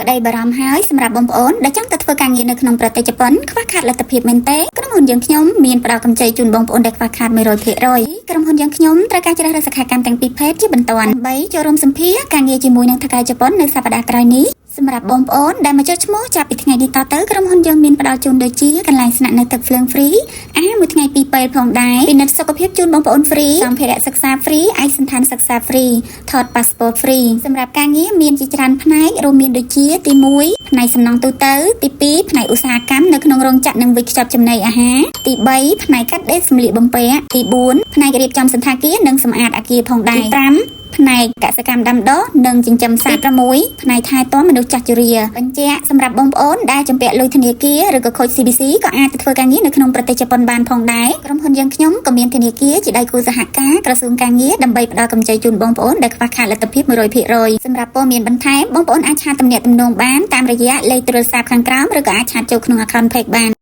ក្តីបារម្ភហើយសម្រាប់បងប្អូនដែលចង់ទៅធ្វើការងារនៅក្នុងប្រទេសជប៉ុនខ្វះខាតលទ្ធភាពមែនទេក្រុមហ៊ុនយើងខ្ញុំមានផ្ដល់កម្ចីជូនបងប្អូនដែលខ្វះខាត 100% ក្រុមហ៊ុនយើងខ្ញុំត្រូវការជ្រើសរើសសិក្ខាកាមទាំងពីរភេទជាបន្ទាន់ដើម្បីចូលរួមសម្ភារការងារជាមួយនឹងថៅកែជប៉ុននៅសប្តាហ៍ក្រោយនេះសម្រាប់បងប្អូនដែលមកចុះឈ្មោះចាប់ពីថ្ងៃនេះតទៅក្រុមហ៊ុនយើងមានផ្ដល់ជូនដូចជាកន្លែងស្នាក់នៅទឹកភ្លើងហ្វ្រីអាហារមួយថ្ងៃ2ពេលផងដែរពិនិត្យសុខភាពជូនបងប្អូនហ្វ្រីសម្ភារៈសិក្សាហ្វ្រីឯកសណ្ឋានសិក្សាហ្វ្រីថតប៉ាសពតហ្វ្រីសម្រាប់ការងារមានជាច្រើនផ្នែករួមមានដូចជាទី1ផ្នែកសំណង់ទូទៅទី2ផ្នែកឧស្សាហកម្មនៅក្នុងរោងចក្រនិងវិខ្ចប់ចំណីអាហារទី3ផ្នែកកាត់ដេរសម្លៀកបំពាក់ទី4ផ្នែករៀបចំសណ្ឋាគារនិងសម្អាតអគារផងដែរទី5ផ្នែកកសិកម្មដាំដុះនិងចិញ្ចឹមសត្វ6ផ្នែកថែទាំមនុស្សចាស់ជរាបញ្ជាក់សម្រាប់បងប្អូនដែលជំពាក់លុយធនាគារឬក៏ខូច CBC ក៏អាចទៅធ្វើការងារនៅក្នុងប្រទេសជប៉ុនបានផងដែរក្រុមហ៊ុនយើងខ្ញុំក៏មានធនាគារជាដៃគូសហការក្រសួងការងារដើម្បីផ្ដល់កម្ចីជូនបងប្អូនដែលខ្វះខាតលទ្ធភាព 100% សម្រាប់ព័ត៌មានបន្ថែមបងប្អូនអាចឆាតទំនាក់ទំនងបានតាមរយៈលេខទូរស័ព្ទខាងក្រោមឬក៏អាចឆាតចូលក្នុង account page បាន